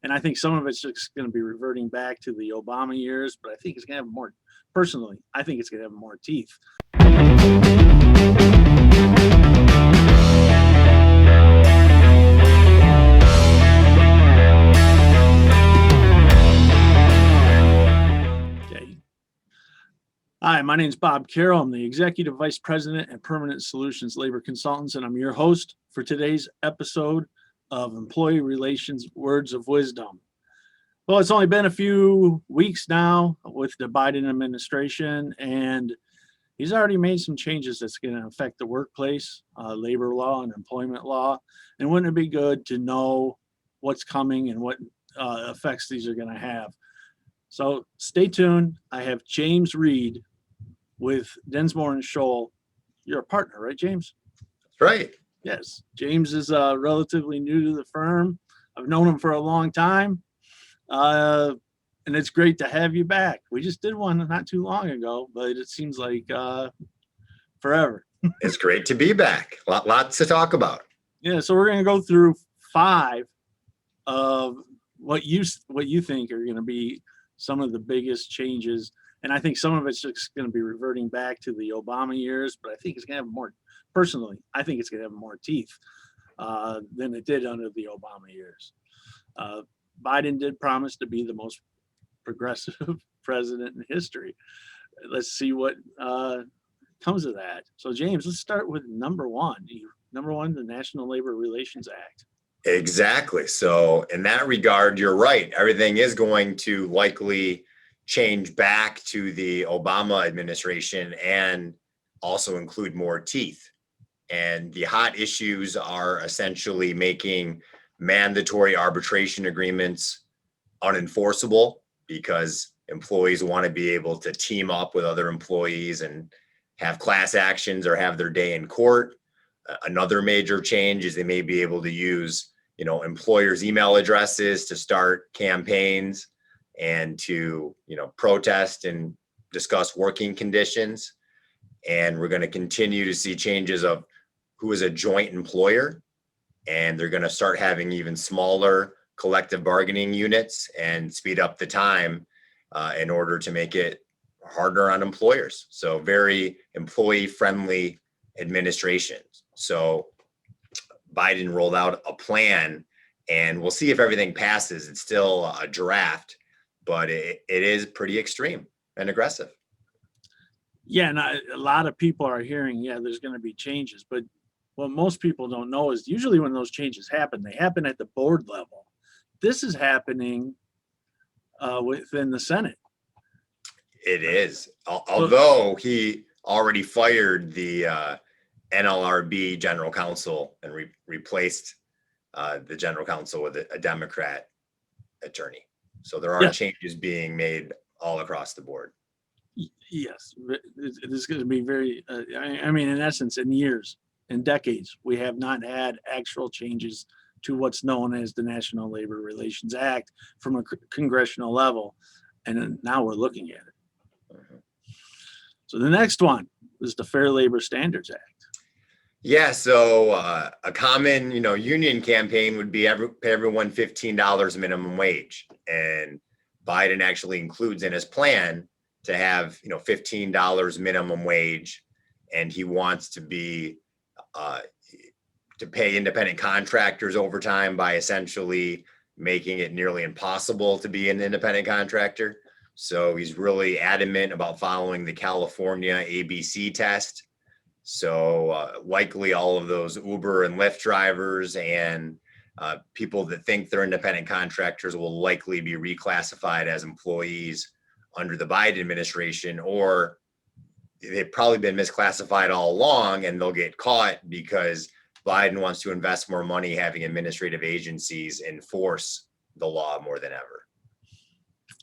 And I think some of it's just going to be reverting back to the Obama years, but I think it's going to have more, personally, I think it's going to have more teeth. Okay. Hi, my name is Bob Carroll. I'm the Executive Vice President and Permanent Solutions Labor Consultants, and I'm your host for today's episode of Employee Relations Words of Wisdom. Well, it's only been a few weeks now with the Biden administration, and he's already made some changes that's going to affect the workplace, labor law and employment law. And wouldn't it be good to know what's coming and what effects these are going to have? So stay tuned. I have James Reid with Dinsmore Shohl. You're a partner, right, James? That's right. Yes. James is relatively new to the firm. I've known him for a long time. And it's great to have you back. We just did one not too long ago, but it seems like forever. It's great to be back. Lots to talk about. Yeah, so we're going to go through 5 of what you think are going to be some of the biggest changes. And I think some of it's just going to be reverting back to the Obama years, but I think it's going to have more, personally, I think it's going to have more teeth than it did under the Obama years. Biden did promise to be the most progressive president in history. Let's see what comes of that. So James, let's start with number one, the National Labor Relations Act. Exactly. So in that regard, you're right. Everything is going to likely change back to the Obama administration and also include more teeth. And the hot issues are essentially making mandatory arbitration agreements unenforceable because employees want to be able to team up with other employees and have class actions or have their day in court. Another major change is they may be able to use, employers' email addresses to start campaigns and to, protest and discuss working conditions. And we're going to continue to see changes of who is a joint employer. And they're going to start having even smaller collective bargaining units and speed up the time in order to make it harder on employers. So very employee-friendly administration. So Biden rolled out a plan, and we'll see if everything passes. It's still a draft, but it is pretty extreme and aggressive. Yeah, and a lot of people are hearing, there's going to be changes, but what most people don't know is usually when those changes happen, they happen at the board level. This is happening within the Senate. It is. Although he already fired the NLRB general counsel and replaced the general counsel with a Democrat attorney. So there are changes being made all across the board. Yes, it is going to be very, in essence, in decades, we have not had actual changes to what's known as the National Labor Relations Act from a congressional level. And now we're looking at it. Mm-hmm. So the next one is the Fair Labor Standards Act. Yeah, so a common, union campaign would be pay everyone $15 minimum wage. And Biden actually includes in his plan to have, $15 minimum wage. And he wants to be to pay independent contractors overtime by essentially making it nearly impossible to be an independent contractor. So he's really adamant about following the California ABC test. So likely all of those Uber and Lyft drivers and people that think they're independent contractors will likely be reclassified as employees under the Biden administration, or they've probably been misclassified all along and they'll get caught because Biden wants to invest more money having administrative agencies enforce the law more than ever.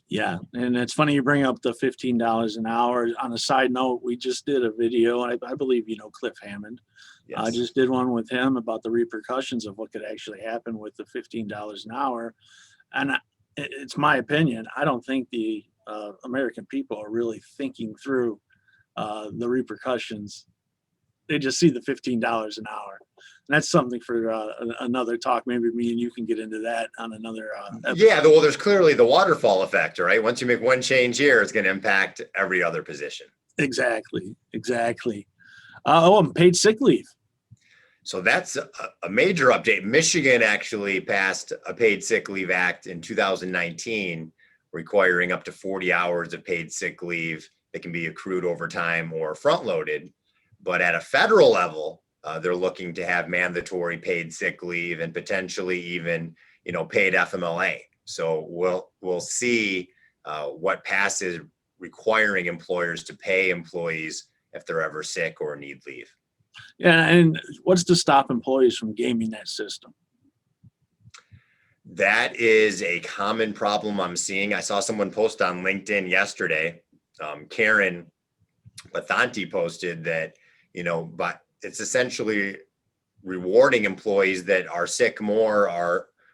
Yeah, and it's funny you bring up the $15 an hour. On a side note, we just did a video. I believe Cliff Hammond. Yes. I just did one with him about the repercussions of what could actually happen with the $15 an hour. And it's my opinion. I don't think the American people are really thinking through the repercussions they just see the $15 an hour. And that's something for another talk. Maybe me and you can get into that on another episode. Yeah, well, there's clearly the waterfall effect, right? Once you make one change here, it's going to impact every other position. Exactly. And paid sick leave. So that's a major update. Michigan actually passed a paid sick leave act in 2019, requiring up to 40 hours of paid sick leave that can be accrued over time or front loaded. But at a federal level, they're looking to have mandatory paid sick leave and potentially even, paid FMLA. So we'll see what passes requiring employers to pay employees if they're ever sick or need leave. Yeah, and what's to stop employees from gaming that system? That is a common problem I'm seeing. I saw someone post on LinkedIn yesterday. Karen Lathanti posted that, but it's essentially rewarding employees that are sick more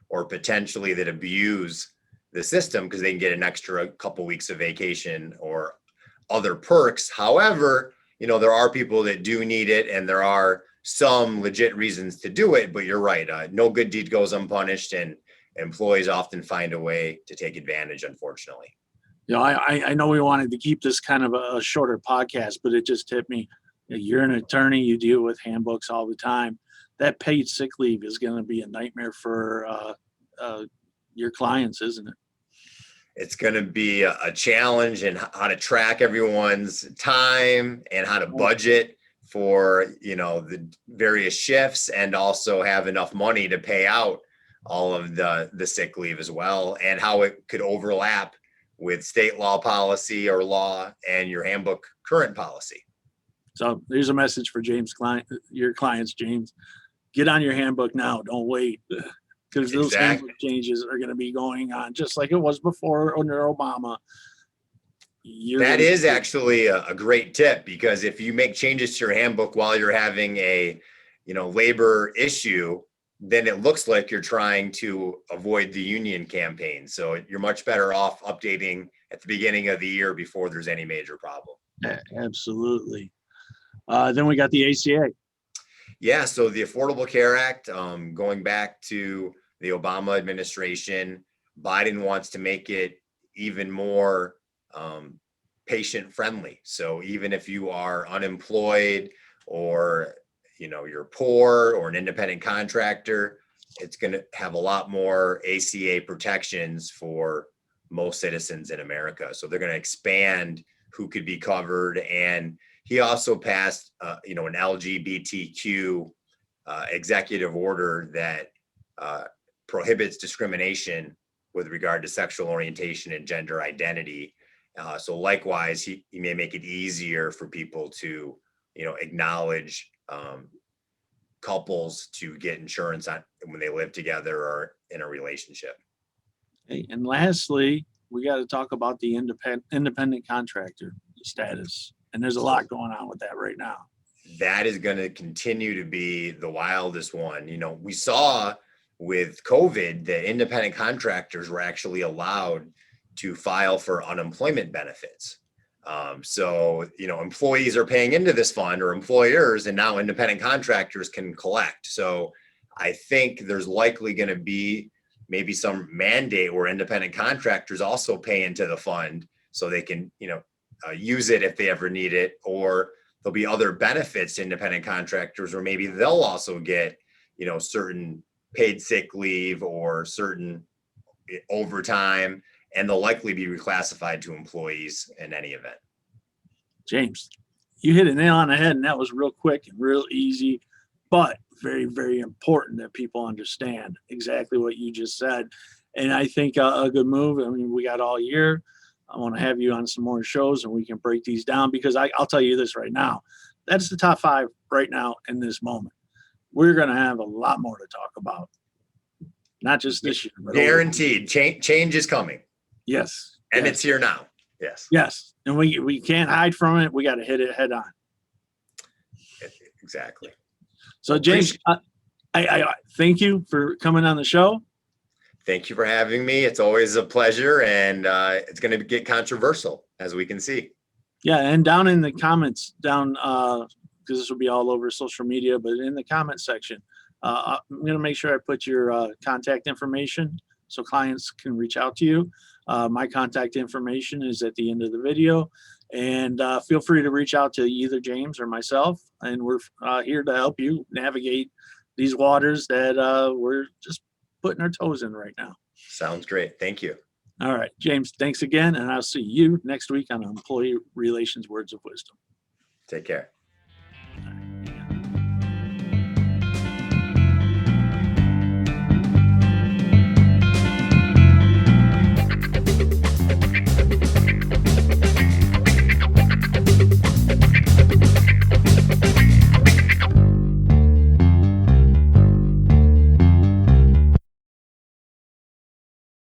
or potentially that abuse the system because they can get an extra couple weeks of vacation or other perks. However, there are people that do need it, and there are some legit reasons to do it, but you're right. No good deed goes unpunished, and employees often find a way to take advantage, unfortunately. I know we wanted to keep this kind of a shorter podcast, but it just hit me. You're an attorney, you deal with handbooks all the time. That paid sick leave is going to be a nightmare for your clients, isn't it? It's going to be a challenge in how to track everyone's time and how to budget for, the various shifts, and also have enough money to pay out all of the sick leave as well, and how it could overlap with state law policy or law and your handbook current policy. So there's a message for your clients, James. Get on your handbook now. Don't wait. Because those handbook changes are going to be going on just like it was before under Obama. That is actually a great tip, because if you make changes to your handbook while you're having a, labor issue, then it looks like you're trying to avoid the union campaign. So you're much better off updating at the beginning of the year before there's any major problem. Absolutely. Then we got the ACA. Yeah, so the Affordable Care Act, going back to the Obama administration, Biden wants to make it even more patient friendly. So even if you are unemployed or, you're poor or an independent contractor, it's going to have a lot more ACA protections for most citizens in America. So they're going to expand who could be covered. And he also passed, an LGBTQ executive order that prohibits discrimination with regard to sexual orientation and gender identity. So likewise, he may make it easier for people to, acknowledge couples to get insurance on when they live together or in a relationship. Hey, and lastly, we got to talk about the independent contractor status. And there's a lot going on with that right now. That is going to continue to be the wildest one. We saw with COVID that independent contractors were actually allowed to file for unemployment benefits. So, employees are paying into this fund, or employers, and now independent contractors can collect. So I think there's likely going to be maybe some mandate where independent contractors also pay into the fund so they can, use it if they ever need it, or there'll be other benefits to independent contractors, or maybe they'll also get, certain paid sick leave or certain overtime, and they'll likely be reclassified to employees in any event. James, you hit a nail on the head, and that was real quick and real easy, but very, very important that people understand exactly what you just said. And I think a good move, we got all year. I want to have you on some more shows and we can break these down, because I'll tell you this right now. That's the top 5 right now in this moment. We're going to have a lot more to talk about. Not just this year. But guaranteed. Change is coming. Yes. And yes. It's here now. Yes. Yes. And we can't hide from it. We got to hit it head on. Exactly. So James, I thank you for coming on the show. Thank you for having me. It's always a pleasure, and it's going to get controversial, as we can see. Yeah, and down in the comments, because this will be all over social media, but in the comment section, I'm going to make sure I put your contact information so clients can reach out to you. My contact information is at the end of the video, and feel free to reach out to either James or myself, and we're here to help you navigate these waters that we're just putting our toes in right now. Sounds great. Thank you. All right, James, thanks again, and I'll see you next week on Employee Relations Words of Wisdom. Take care.